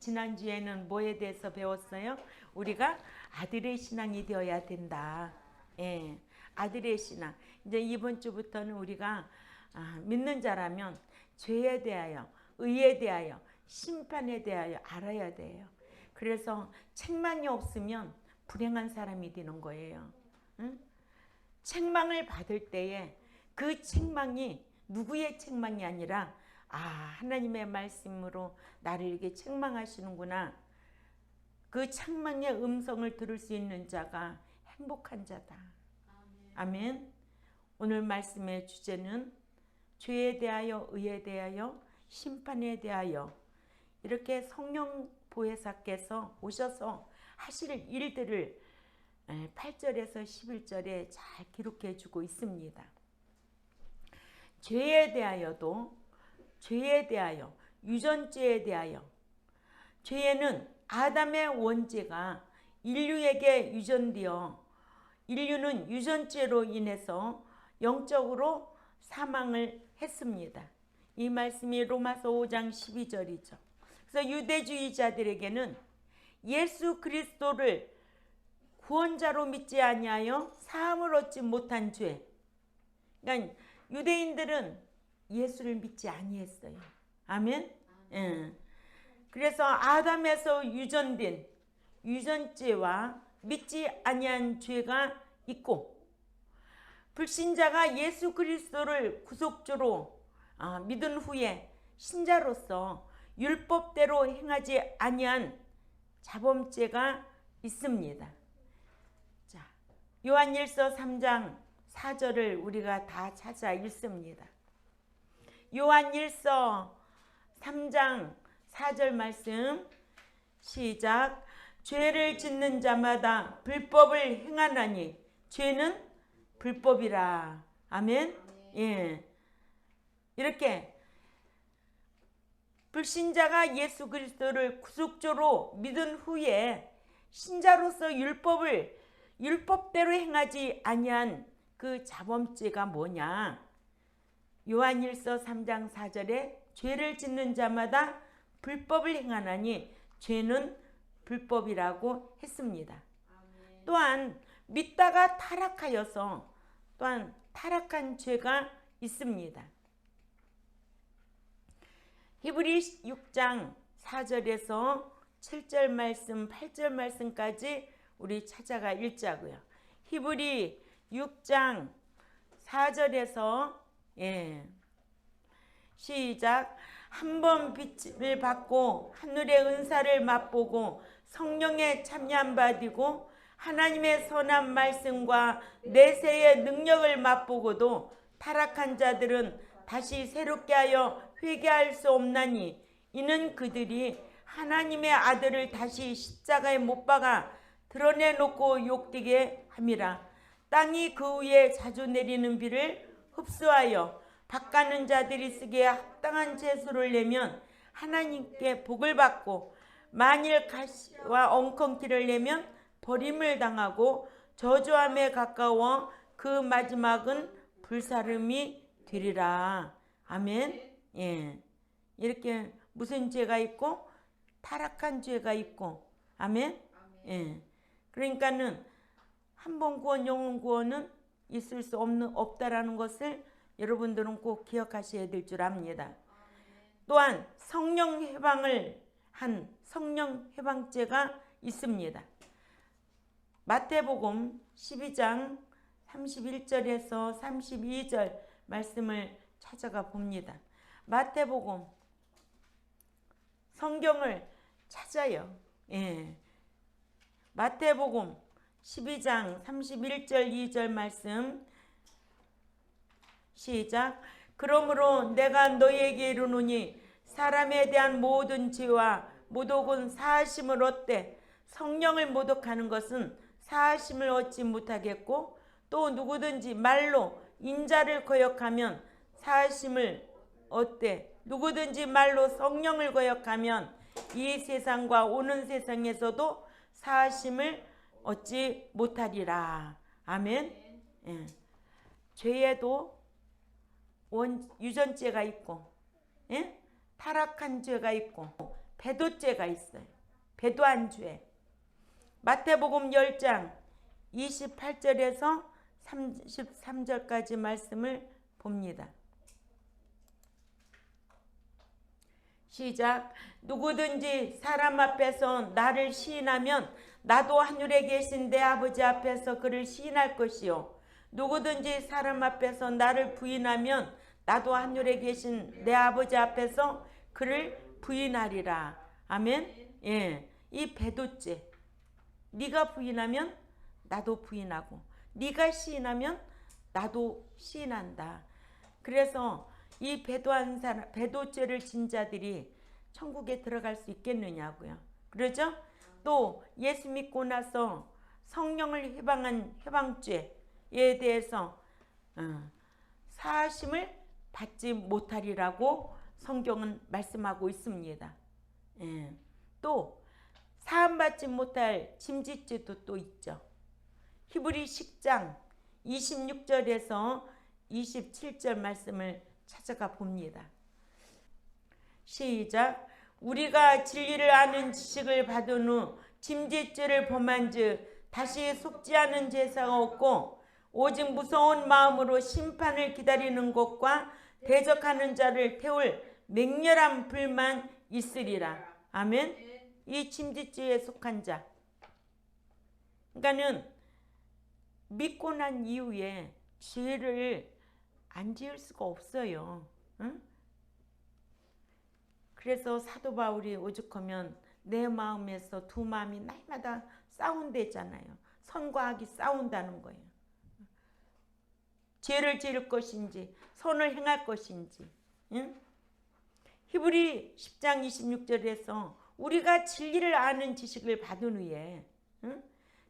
지난주에는 뭐에 대해서 배웠어요? 우리가 아들의 신앙이 되어야 된다. 예, 아들의 신앙. 이제 이번 주부터는 우리가 믿는 자라면 죄에 대하여, 의에 대하여, 심판에 대하여 알아야 돼요. 그래서 책망이 없으면 불행한 사람이 되는 거예요. 응? 책망을 받을 때에 그 책망이 누구의 책망이 아니라 하나님의 말씀으로 나를 이렇게 책망하시는구나. 그 책망의 음성을 들을 수 있는 자가 행복한 자다. 아멘. 오늘 말씀의 주제는 죄에 대하여, 의에 대하여, 심판에 대하여 이렇게 성령 보혜사께서 오셔서 하실 일들을 8절에서 11절에 잘 기록해 주고 있습니다. 죄에 대하여도, 죄에 대하여, 유전죄에 대하여, 죄는 아담의 원죄가 인류에게 유전되어 인류는 유전죄로 인해서 영적으로 사망을 했습니다. 이 말씀이 로마서 5장 12절이죠. 그래서 유대주의자들에게는 예수 그리스도를 구원자로 믿지 아니하여 사함을 얻지 못한 죄. 그러니까 유대인들은 예수를 믿지 아니했어요. 아멘. 예. 그래서 아담에서 유전된 유전죄와 믿지 아니한 죄가 있고, 불신자가 예수 그리스도를 구속주로 믿은 후에 신자로서 율법대로 행하지 아니한 자범죄가 있습니다. 자, 요한일서 3장 4절을 우리가 다 찾아 읽습니다. 요한일서 3장 4절 말씀 시작. 죄를 짓는 자마다 불법을 행하나니 죄는 불법이라. 아멘. 예. 이렇게 불신자가 예수 그리스도를 구속주로 믿은 후에 신자로서 율법대로 행하지 아니한 그 자범죄가 뭐냐? 요한일서 3장 4절에 죄를 짓는 자마다 불법을 행하나니 죄는 불법이라고 했습니다. 또한 믿다가 타락하여서 또한 타락한 죄가 있습니다. 히브리 6장 4절에서 7절 말씀, 8절 말씀까지 우리 찾아가 읽자고요. 히브리 6장 4절에서 시작. 한 번 빛을 받고 하늘의 은사를 맛보고 성령에 참여한 바디고 하나님의 선한 말씀과 내세의 능력을 맛보고도 타락한 자들은 다시 새롭게 하여 회개할 수 없나니 이는 그들이 하나님의 아들을 다시 십자가에 못 박아 드러내놓고 욕되게 함이라. 땅이 그 위에 자주 내리는 비를 흡수하여 밭가는 자들이 쓰기에 합당한 채소를 내면 하나님께 복을 받고, 만일 가시와 엉겅퀴를 내면 버림을 당하고 저주함에 가까워 그 마지막은 불사름이 되리라. 아멘. 예. 이렇게 무슨 죄가 있고 타락한 죄가 있고, 아멘. 예. 그러니까는 한 번 구원, 영원 구원은 있을 수 없다라는 것을 여러분들은 꼭 기억하셔야 될 줄 압니다. 또한 성령 해방을 한 성령 해방죄가 있습니다. 마태복음 12장 31절에서 32절 말씀을 찾아가 봅니다. 마태복음 성경을 찾아요. 마태복음 12장 31절 2절 말씀 시작. 그러므로 내가 너희에게 이르노니 사람에 대한 모든 죄와 모독은 사하심을 얻되 성령을 모독하는 것은 사하심을 얻지 못하겠고, 또 누구든지 말로 인자를 거역하면 사하심을 얻되 누구든지 말로 성령을 거역하면 이 세상과 오는 세상에서도 사하심을 얻지 못하리라. 아멘. 죄에도 유전죄가 있고, 타락한 죄가 있고, 배도죄가 있어요. 배도한 죄. 마태복음 10장 28절에서 33절까지 말씀을 봅니다. 시작. 누구든지 사람 앞에서 나를 시인하면 나도 하늘에 계신 내 아버지 앞에서 그를 시인할 것이요. 누구든지 사람 앞에서 나를 부인하면 나도 하늘에 계신 내 아버지 앞에서 그를 부인하리라. 아멘. 예, 이 배도죄. 네가 부인하면 나도 부인하고, 네가 시인하면 나도 시인한다. 그래서 이 배도한 사람, 배도죄를 진 자들이 천국에 들어갈 수 있겠느냐고요. 그러죠? 또 예수 믿고 나서 성령을 해방한 해방죄에 대해서 사하심을 받지 못하리라고 성경은 말씀하고 있습니다. 예. 또 사함받지 못할 짐짓죄도 또 있죠. 히브리 10장 26절에서 27절 말씀을 찾아가 봅니다. 시작. 우리가 진리를 아는 지식을 받은 후 짐짓죄를 범한즉 다시 속지 않은 제사가 없고 오직 무서운 마음으로 심판을 기다리는 것과 대적하는 자를 태울 맹렬한 불만 있으리라. 아멘. 이 짐짓죄에 속한 자. 그러니까는 믿고 난 이후에 죄를 안 지을 수가 없어요. 응? 그래서 사도 바울이 오죽하면 내 마음에서 두 마음이 날마다 싸운대잖아요. 선과 악이 싸운다는 거예요. 죄를 지을 것인지 선을 행할 것인지. 응? 히브리 10장 26절에서 우리가 진리를 아는 지식을 받은 후에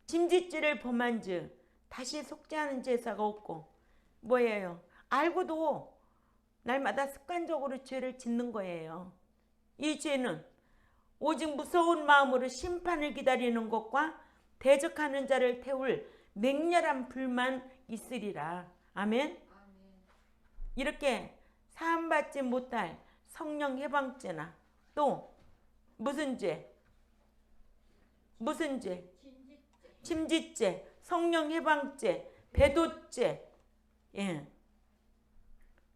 짐짓죄를 범한즉 다시 속지 않은 제사가 없고 뭐예요? 알고도 날마다 습관적으로 죄를 짓는 거예요. 이 죄는 오직 무서운 마음으로 심판을 기다리는 것과 대적하는 자를 태울 맹렬한 불만 있으리라. 아멘. 이렇게 사함받지 못할 성령 해방죄나 또 무슨 죄? 무슨 죄? 짐짓죄, 성령 해방죄, 배도죄. 예.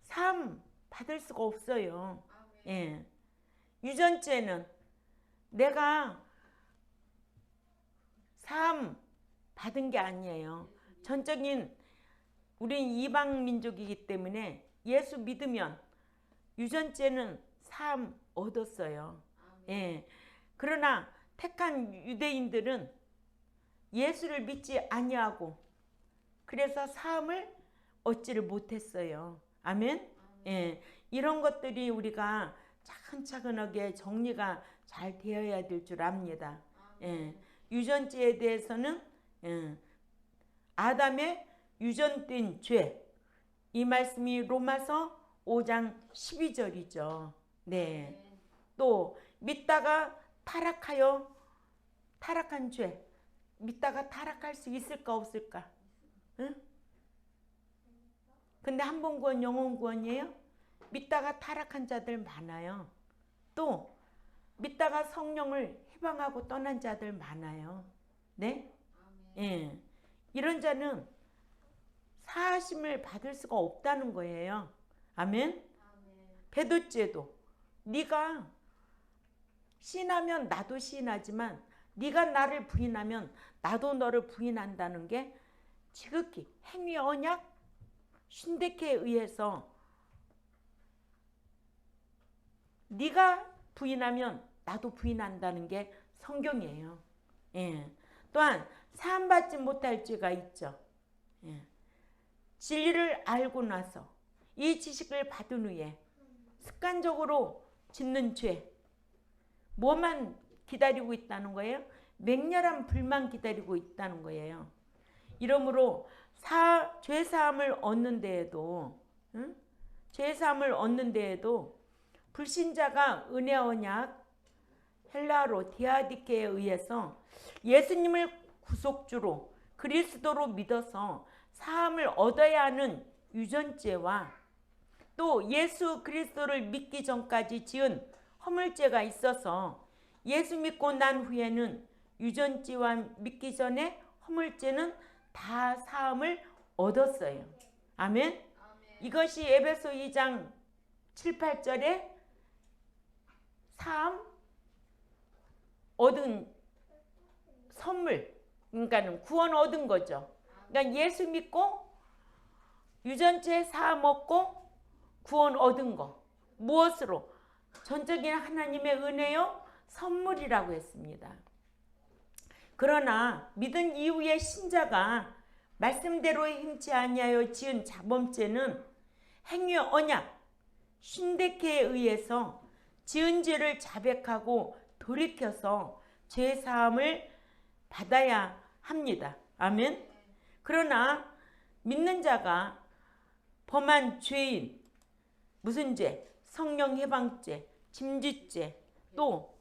사함 받을 수가 없어요. 예. 유전죄는 내가 사함 받은 게 아니에요. 전적인 우린 이방 민족이기 때문에 예수 믿으면 유전죄는 사함 얻었어요. 예. 그러나 택한 유대인들은 예수를 믿지 아니하고 그래서 사함을 얻지를 못했어요. 아멘. 예. 이런 것들이 우리가 차근차근하게 정리가 잘 되어야 될 줄 압니다. 예. 유전죄에 대해서는 아담의 유전된 죄, 이 말씀이 로마서 5장 12절이죠. 네. 또 믿다가 타락하여 타락한 죄, 믿다가 타락할 수 있을까 없을까? 응? 근데 한 번 구원 영원 구원이에요? 믿다가 타락한 자들 많아요. 또 믿다가 성령을 해방하고 떠난 자들 많아요. 네? 예. 이런 자는 사하심을 받을 수가 없다는 거예요. 아멘? 배도죄도 네가 시인하면 나도 시인하지만 네가 나를 부인하면 나도 너를 부인한다는 게 지극히 행위 언약 신대케에 의해서 네가 부인하면 나도 부인한다는 게 성경이에요. 예. 또한 사함받지 못할 죄가 있죠. 예. 진리를 알고 나서 이 지식을 받은 후에 습관적으로 짓는 죄, 뭐만 기다리고 있다는 거예요? 맹렬한 불만 기다리고 있다는 거예요. 이러므로 죄사함을 얻는 데에도 죄사함을 얻는 데에도 불신자가 은혜 언약 헬라어로 디아디케에 의해서 예수님을 구속주로 그리스도로 믿어서 사함을 얻어야 하는 유전죄와 또 예수 그리스도를 믿기 전까지 지은 허물죄가 있어서 예수 믿고 난 후에는 유전죄와 믿기 전에 허물죄는 다 사함을 얻었어요. 아멘. 이것이 에베소 2장 7, 8절에 사함 얻은 선물, 그러니까 구원 얻은 거죠. 그러니까 예수 믿고 유전죄 사함 얻고 구원 얻은 거. 무엇으로? 전적인 하나님의 은혜요 선물이라고 했습니다. 그러나 믿은 이후의 신자가 말씀대로 행치 아니하여 지은 자범죄는 행위 언약 신대케에 의해서 지은 죄를 자백하고 돌이켜서 죄 사함을 받아야 합니다. 아멘. 그러나 믿는 자가 범한 죄인, 무슨 죄? 성령 해방죄, 침짓죄, 또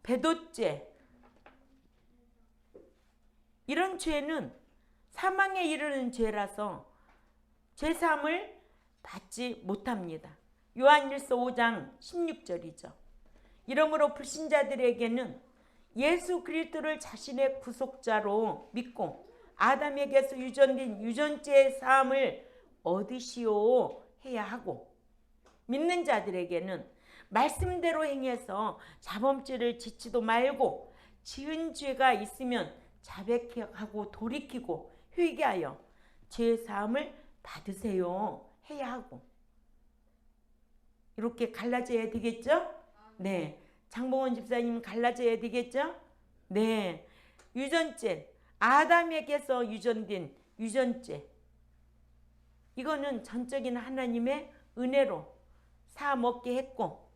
배도죄, 이런 죄는 사망에 이르는 죄라서 죄사함을 받지 못합니다. 요한일서 5장 16절이죠. 이러므로 불신자들에게는 예수 그리스도를 자신의 구속자로 믿고 아담에게서 유전된 유전죄의 사함을 얻으시오 해야 하고, 믿는 자들에게는 말씀대로 행해서 자범죄를 짓지도 말고 지은 죄가 있으면 자백하고 돌이키고 회개하여 죄 사함을 받으세요 해야 하고, 이렇게 갈라져야 되겠죠? 네. 장봉원 집사님 갈라져야 되겠죠? 네. 유전죄, 아담에게서 유전된 유전죄, 이거는 전적인 하나님의 은혜로 사함 얻게 했고,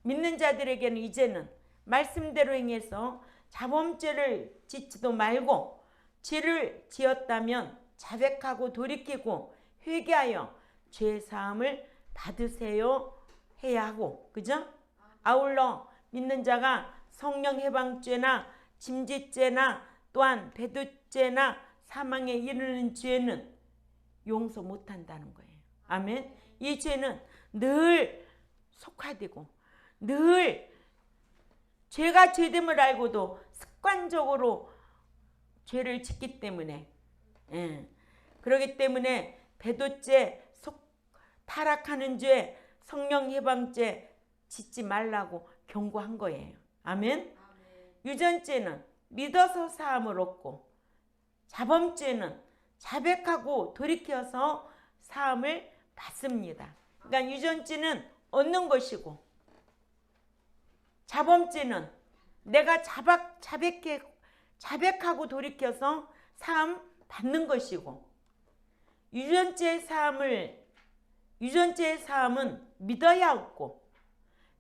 믿는 자들에게는 이제는 말씀대로 행해서 자범죄를 짓지도 말고 죄를 지었다면 자백하고 돌이키고 회개하여 죄 사함을 받으세요 해야 하고, 그죠? 아울러 믿는 자가 성령 해방죄나 침짓죄나 또한 배도죄나 사망에 이르는 죄는 용서 못한다는 거예요. 아멘. 이 죄는 늘 속화되고 늘 죄가 죄됨을 알고도 습관적으로 죄를 짓기 때문에, 그렇기 때문에 배도죄, 타락하는 죄, 성령 해방죄 짓지 말라고 경고한 거예요. 아멘. 유전죄는 믿어서 사함을 얻고, 자범죄는 자백하고 돌이켜서 사함을 받습니다. 그러니까 유전죄는 얻는 것이고, 자범죄는 내가 자백하고 돌이켜서 사함 받는 것이고, 유전죄의 사함은 믿어야 얻고,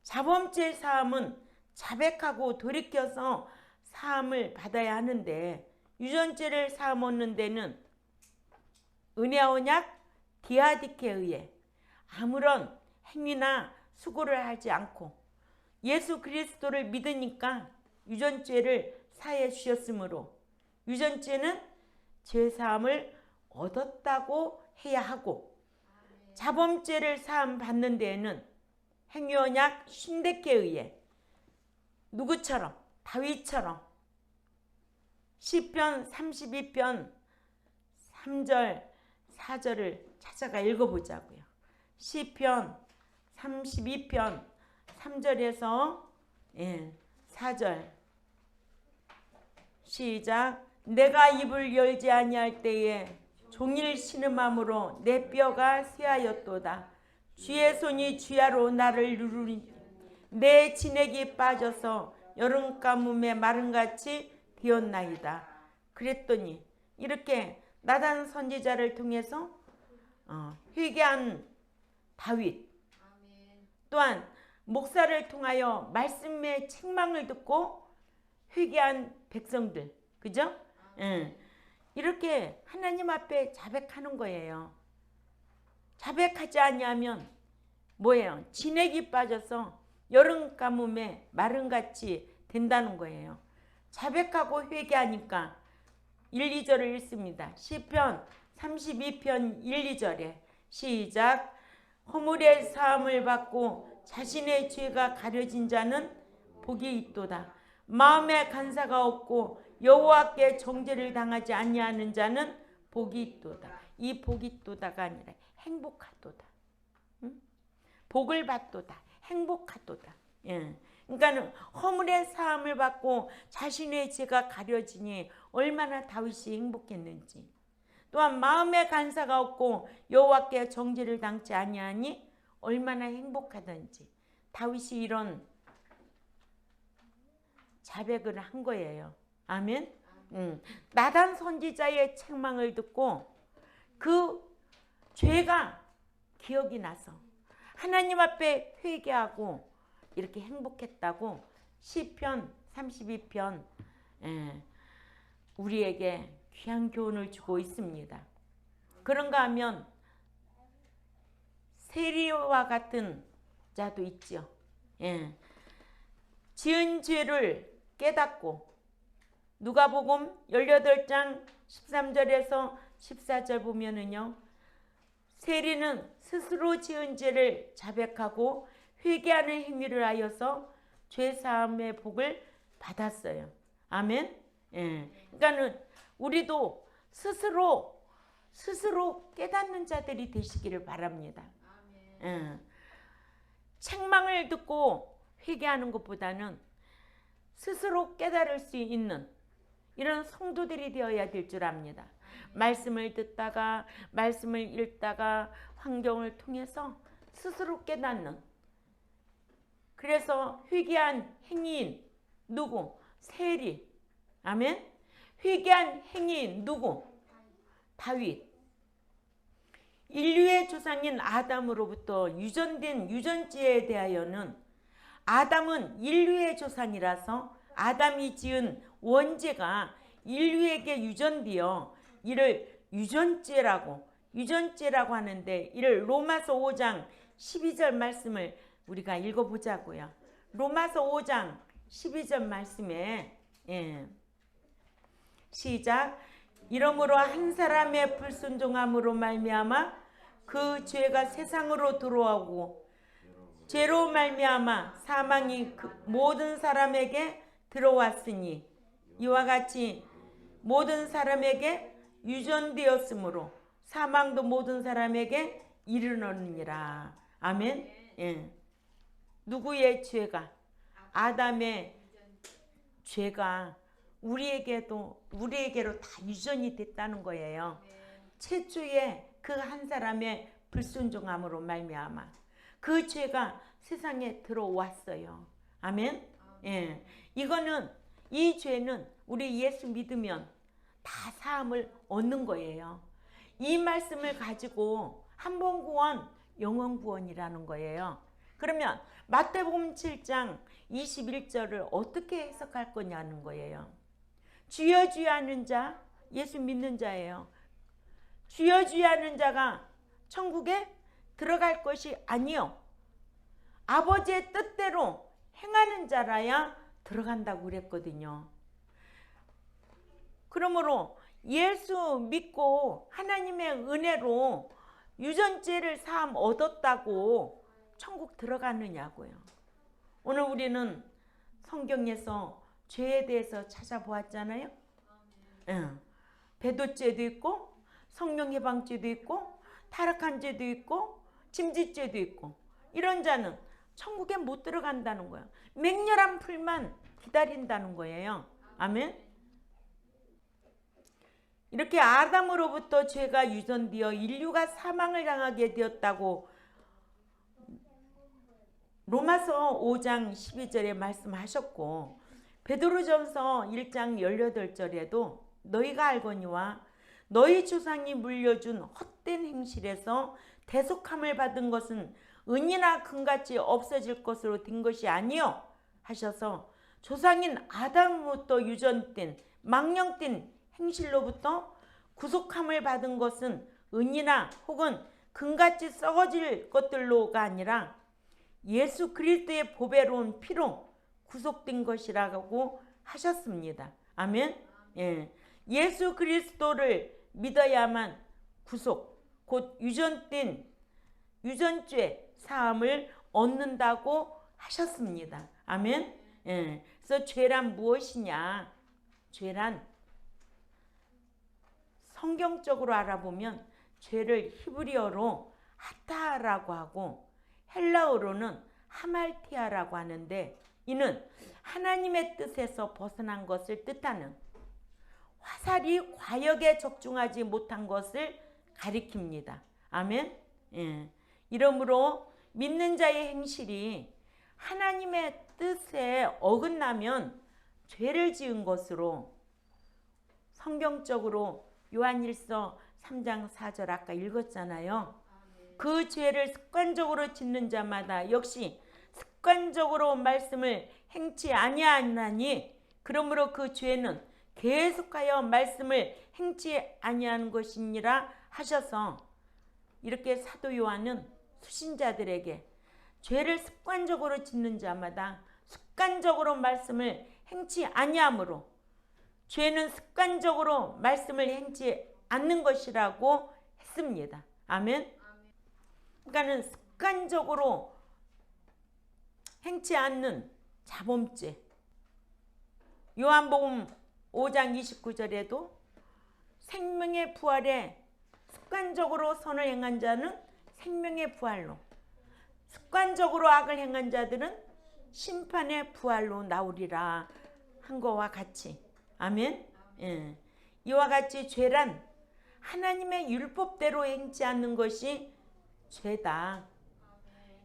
자범죄의 사함은 자백하고 돌이켜서 사함을 받아야 하는데, 유전죄를 사함 얻는 데는 은혜와 언약 디아디케에 의해 아무런 행위나 수고를 하지 않고 예수 그리스도를 믿으니까 유전죄를 사해 주셨으므로 유전죄는 죄사함을 얻었다고 해야 하고, 자범죄를 사함 받는 데에는 행위 언약 신대케에 의해 누구처럼? 다윗처럼 시편 32편 3절 4절을 찾아가 읽어보자고요. 시편 32편 3절에서 4절 시작. 내가 입을 열지 아니할 때에 종일 신음함으로 내 뼈가 쇠하였도다. 주의 손이 주야로 나를 누르니 내 진액이 빠져서 여름 가뭄에 마른같이 되었나이다. 그랬더니 이렇게 나단 선지자를 통해서 회개한 다윗, 또한 목사를 통하여 말씀의 책망을 듣고 회개한 백성들, 그죠? 이렇게 하나님 앞에 자백하는 거예요. 자백하지 아니하면 뭐예요? 진액이 빠져서 여름 가뭄에 마른같이 된다는 거예요. 자백하고 회개하니까 1, 2절을 읽습니다. 시편 32편 1, 2절에 시작. 허물의 사함을 받고 자신의 죄가 가려진 자는 복이 있도다. 마음에 간사가 없고 여호와께 정죄를 당하지 아니하는 자는 복이 있도다. 이 복이 있도다가 아니라 행복하도다. 응? 복을 받도다. 행복하도다. 예. 그러니까 허물의 사함을 받고 자신의 죄가 가려지니 얼마나 다윗이 행복했는지. 또한 마음에 간사가 없고 여호와께 정죄를 당치 아니하니 얼마나 행복하든지 다윗이 이런 자백을 한 거예요. 아멘. 나단 선지자의 책망을 듣고 그 죄가 기억이 나서 하나님 앞에 회개하고 이렇게 행복했다고 시편 32편 우리에게 귀한 교훈을 주고 있습니다. 그런가 하면 세리와 같은 자도 있죠. 지은 죄를 깨닫고 누가복음 18장 13절에서 14절 보면은요. 세리는 스스로 지은 죄를 자백하고 회개하는 행위를 하여서 죄사함의 복을 받았어요. 아멘. 그러니까는 우리도 스스로 깨닫는 자들이 되시기를 바랍니다. 책망을 듣고 회개하는 것보다는 스스로 깨달을 수 있는 이런 성도들이 되어야 될 줄 압니다. 말씀을 듣다가 말씀을 읽다가 환경을 통해서 스스로 깨닫는. 그래서 회개한 행위인 누구? 세리. 아멘. 회개한 행위인 누구? 다윗. 인류의 조상인 아담으로부터 유전된 유전지에 대하여는 아담은 인류의 조상이라서 아담이 지은 원죄가 인류에게 유전되어 이를 유전죄라고 하는데, 이를 로마서 5장 12절 말씀을 우리가 읽어보자고요. 로마서 5장 12절 말씀에 시작. 이러므로 한 사람의 불순종함으로 말미암아 그 죄가 세상으로 들어오고 죄로 말미암아 사망이 그 모든 사람에게 들어왔으니 이와 같이 모든 사람에게 유전되었으므로 사망도 모든 사람에게 이르느니라. 아멘. 누구의 죄가? 아담의 죄가 우리에게로 다 유전이 됐다는 거예요. 최초의 그 한 사람의 불순종함으로 말미암아 그 죄가 세상에 들어왔어요. 아멘. 이 죄는 우리 예수 믿으면 다 사함을 얻는 거예요. 이 말씀을 가지고 한 번 구원, 영원 구원이라는 거예요. 그러면 마태복음 7장 21절을 어떻게 해석할 거냐는 거예요. 주여 주여 하는 자, 예수 믿는 자예요. 주여 주여 하는 자가 천국에 들어갈 것이 아니요, 아버지의 뜻대로 행하는 자라야 들어간다고 그랬거든요. 그러므로 예수 믿고 하나님의 은혜로 유전죄를 사함 얻었다고 천국 들어가느냐고요. 오늘 우리는 성경에서 죄에 대해서 찾아보았잖아요. 배도죄도 있고 성령해방죄도 있고 타락한 죄도 있고 침짓죄도 있고, 이런 자는 천국에 못 들어간다는 거예요. 맹렬한 풀만 기다린다는 거예요. 아멘. 이렇게 아담으로부터 죄가 유전되어 인류가 사망을 당하게 되었다고 로마서 5장 12절에 말씀하셨고, 베드로전서 1장 18절에도 너희가 알거니와 너희 조상이 물려준 헛된 행실에서 대속함을 받은 것은 은이나 금같이 없어질 것으로 된 것이 아니요 하셔서, 조상인 아담으로부터 유전된 망령된 행실로부터 구속함을 받은 것은 은이나 혹은 금같이 썩어질 것들로가 아니라 예수 그리스도의 보배로운 피로 구속된 것이라고 하셨습니다. 아멘. 예수 그리스도를 믿어야만 구속, 곧 유전된 유전죄 사함을 얻는다고 하셨습니다. 아멘. 예. 그래서 죄란 무엇이냐? 죄란 성경적으로 알아보면 죄를 히브리어로 하타라고 하고 헬라어로는 하말티아라고 하는데, 이는 하나님의 뜻에서 벗어난 것을 뜻하는, 화살이 과역에 적중하지 못한 것을 가리킵니다. 아멘. 예. 이러므로 믿는 자의 행실이 하나님의 뜻에 어긋나면 죄를 지은 것으로 성경적으로 요한일서 3장 4절 아까 읽었잖아요. 그 죄를 습관적으로 짓는 자마다 역시 습관적으로 말씀을 행치 아니하나니, 그러므로 그 죄는 계속하여 말씀을 행치 아니한 것이니라 하셔서, 이렇게 사도 요한은 수신자들에게 죄를 습관적으로 짓는 자마다 습관적으로 말씀을 행치 아니하므로 죄는 습관적으로 말씀을 행치 않는 것이라고 했습니다. 아멘. 그러니까는 습관적으로 행치 않는 자범죄. 요한복음 5장 29절에도 생명의 부활에 습관적으로 선을 행한 자는 생명의 부활로, 습관적으로 악을 행한 자들은 심판의 부활로 나오리라 한 거와 같이. 아멘. 예. 이와 같이 죄란 하나님의 율법대로 행치 않는 것이 죄다.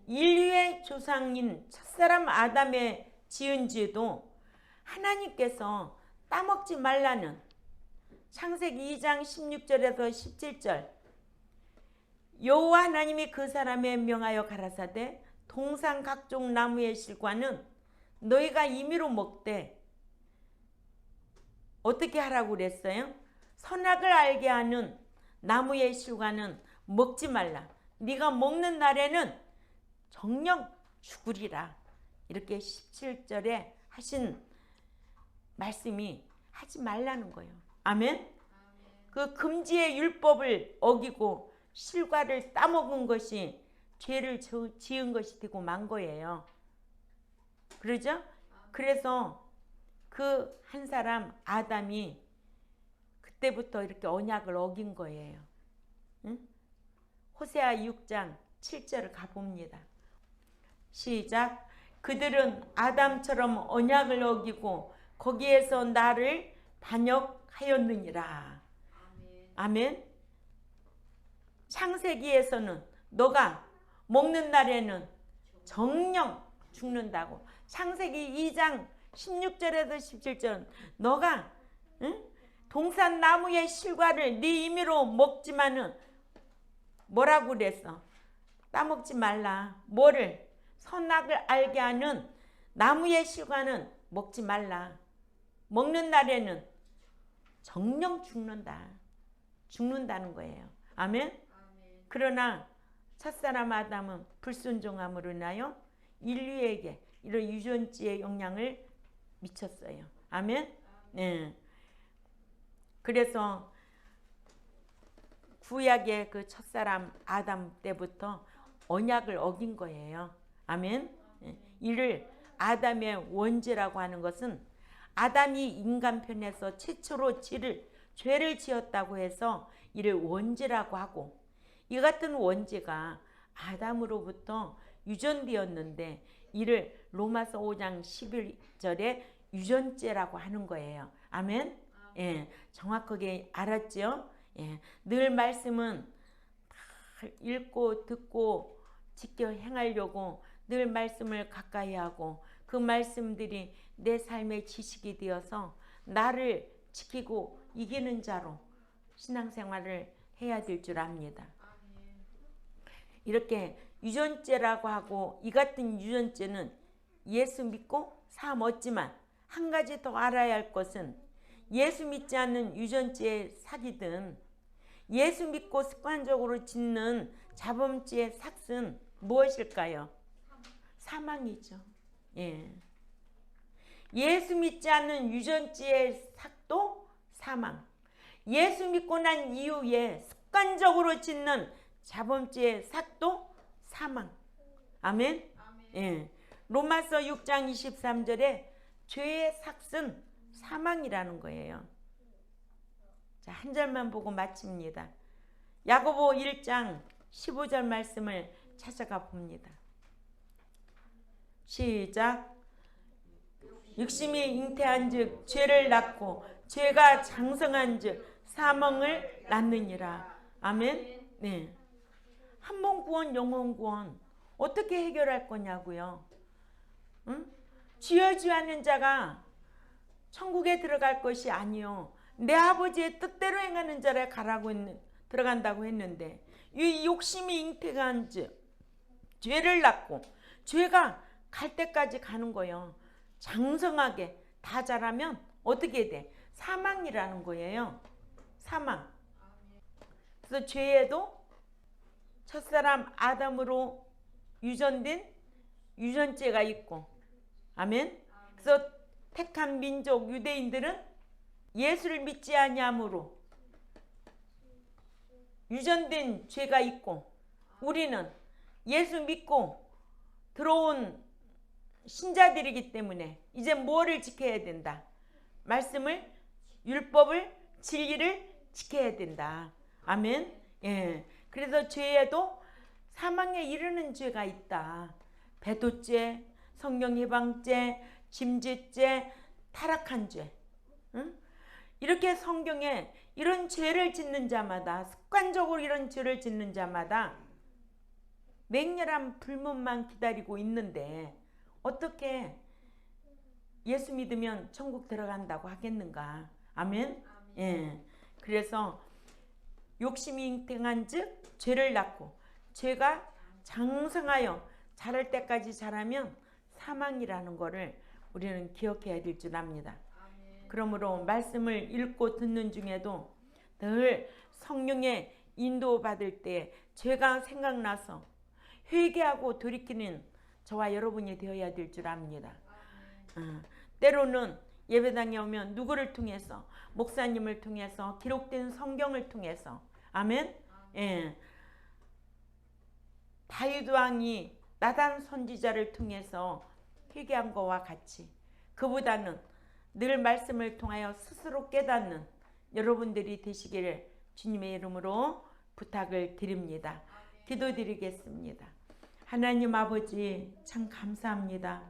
인류의 조상인 첫사람 아담의 지은 죄도 하나님께서 따먹지 말라는 창세기 2장 16절에서 17절, 여호와 하나님이 그 사람에 명하여 가라사대 동산 각종 나무의 실과는 너희가 임의로 먹되, 어떻게 하라고 그랬어요? 선악을 알게 하는 나무의 실과는 먹지 말라. 네가 먹는 날에는 정녕 죽으리라. 이렇게 17절에 하신 말씀이 하지 말라는 거예요. 아멘. 그 금지의 율법을 어기고 실과를 따먹은 것이 죄를 지은 것이 되고 만 거예요. 그러죠? 그래서 그 한 사람 아담이 그때부터 이렇게 언약을 어긴 거예요. 응? 호세아 6장 7절을 가봅니다. 시작. 그들은 아담처럼 언약을 어기고 거기에서 나를 반역하였느니라. 아멘. 창세기에서는 너가 먹는 날에는 정녕 죽는다고. 창세기 2장 16절에서 17절, 너가 동산 나무의 실과를 네 임의로 먹지만은 뭐라고 그랬어? 따먹지 말라. 뭐를? 선악을 알게 하는 나무의 실과는 먹지 말라. 먹는 날에는 정녕 죽는다는 거예요. 아멘. 그러나 첫사람 아담은 불순종함으로 인하여 인류에게 이런 유전지의 영향을 미쳤어요. 아멘. 네. 그래서 구약의 그 첫사람 아담 때부터 언약을 어긴 거예요. 아멘. 네. 이를 아담의 원죄라고 하는 것은 아담이 인간 편에서 최초로 죄를 지었다고 해서 이를 원죄라고 하고, 이 같은 원죄가 아담으로부터 유전되었는데 이를 로마서 5장 11절에 유전죄라고 하는 거예요. 아멘. 예, 정확하게 알았죠? 예, 늘 말씀은 읽고 듣고 지켜 행하려고 늘 말씀을 가까이 하고, 그 말씀들이 내 삶의 지식이 되어서 나를 지키고 이기는 자로 신앙생활을 해야 될 줄 압니다. 이렇게 유전죄라고 하고, 이 같은 유전죄는 예수 믿고 삶 얻지만 한 가지 더 알아야 할 것은, 예수 믿지 않는 유전죄의 삭이든 예수 믿고 습관적으로 짓는 자범죄의 삭은 무엇일까요? 사망이죠. 예. 예수 믿지 않는 유전죄의 삭도 사망. 예수 믿고 난 이후에 습관적으로 짓는 자범죄의 삭도 사망. 아멘. 예. 로마서 6장 23절에 죄의 삭은 사망이라는 거예요. 자, 한 절만 보고 마칩니다. 야고보 1장 15절 말씀을 찾아가 봅니다. 시작. 육심이 잉태한즉 죄를 낳고 죄가 장성한즉 사망을 낳느니라. 아멘. 네. 한 번 구원 영원 구원 어떻게 해결할 거냐고요. 응? 지어지 않은 자가 천국에 들어갈 것이 아니요 내 아버지의 뜻대로 행하는 자를 가라고 들어간다고 했는데 이 욕심이 잉태한즉 죄를 낳고 죄가 갈 때까지 가는 거예요. 장성하게 다 자라면 어떻게 돼? 사망이라는 거예요. 사망. 그래서 죄에도 첫사람 아담으로 유전된 유전죄가 있고, 아멘. 그래서 택한 민족 유대인들은 예수를 믿지 아니함으로 유전된 죄가 있고, 우리는 예수 믿고 들어온 신자들이기 때문에 이제 뭐를 지켜야 된다? 말씀을, 율법을, 진리를 지켜야 된다. 아멘. 예. 그래서 죄에도 사망에 이르는 죄가 있다. 배도죄, 성경예방죄, 짐짓죄, 타락한 죄. 응? 이렇게 성경에 이런 죄를 짓는 자마다, 습관적으로 이런 죄를 짓는 자마다 맹렬한 불문만 기다리고 있는데 어떻게 예수 믿으면 천국 들어간다고 하겠는가? 아멘. 예. 그래서 욕심이 잉태한즉 죄를 낳고 죄가 장성하여 자랄 때까지 자라면 사망이라는 것을 우리는 기억해야 될 줄 압니다. 그러므로 말씀을 읽고 듣는 중에도 늘 성령의 인도받을 때 죄가 생각나서 회개하고 돌이키는 저와 여러분이 되어야 될 줄 압니다. 때로는 예배당에 오면 누구를 통해서, 목사님을 통해서, 기록된 성경을 통해서, 아멘. 예. 다윗 왕이 나단 선지자를 통해서 회개한 것과 같이 그보다는 늘 말씀을 통하여 스스로 깨닫는 여러분들이 되시기를 주님의 이름으로 부탁을 드립니다. 기도드리겠습니다. 하나님 아버지, 참 감사합니다.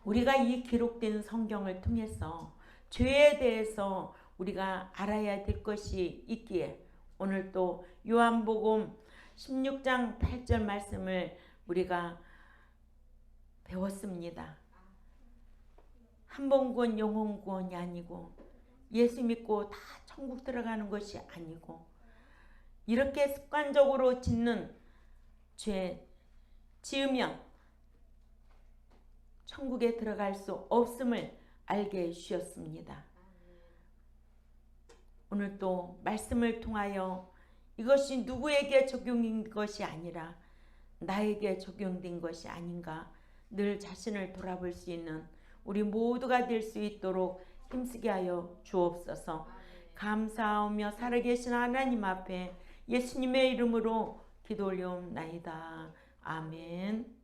우리가 이 기록된 성경을 통해서 죄에 대해서 우리가 알아야 될 것이 있기에 오늘 또 요한복음 16장 8절 말씀을 우리가 배웠습니다. 한 번 구원 영원 구원이 아니고 예수 믿고 다 천국 들어가는 것이 아니고 이렇게 습관적으로 짓는 죄 지으면 천국에 들어갈 수 없음을 알게 해주셨습니다. 오늘 또 말씀을 통하여 이것이 누구에게 적용된 것이 아니라 나에게 적용된 것이 아닌가 늘 자신을 돌아볼 수 있는 우리 모두가 될 수 있도록 힘쓰게 하여 주옵소서. 감사하며 살아계신 하나님 앞에 예수님의 이름으로 기도 올려옵나이다. 아멘.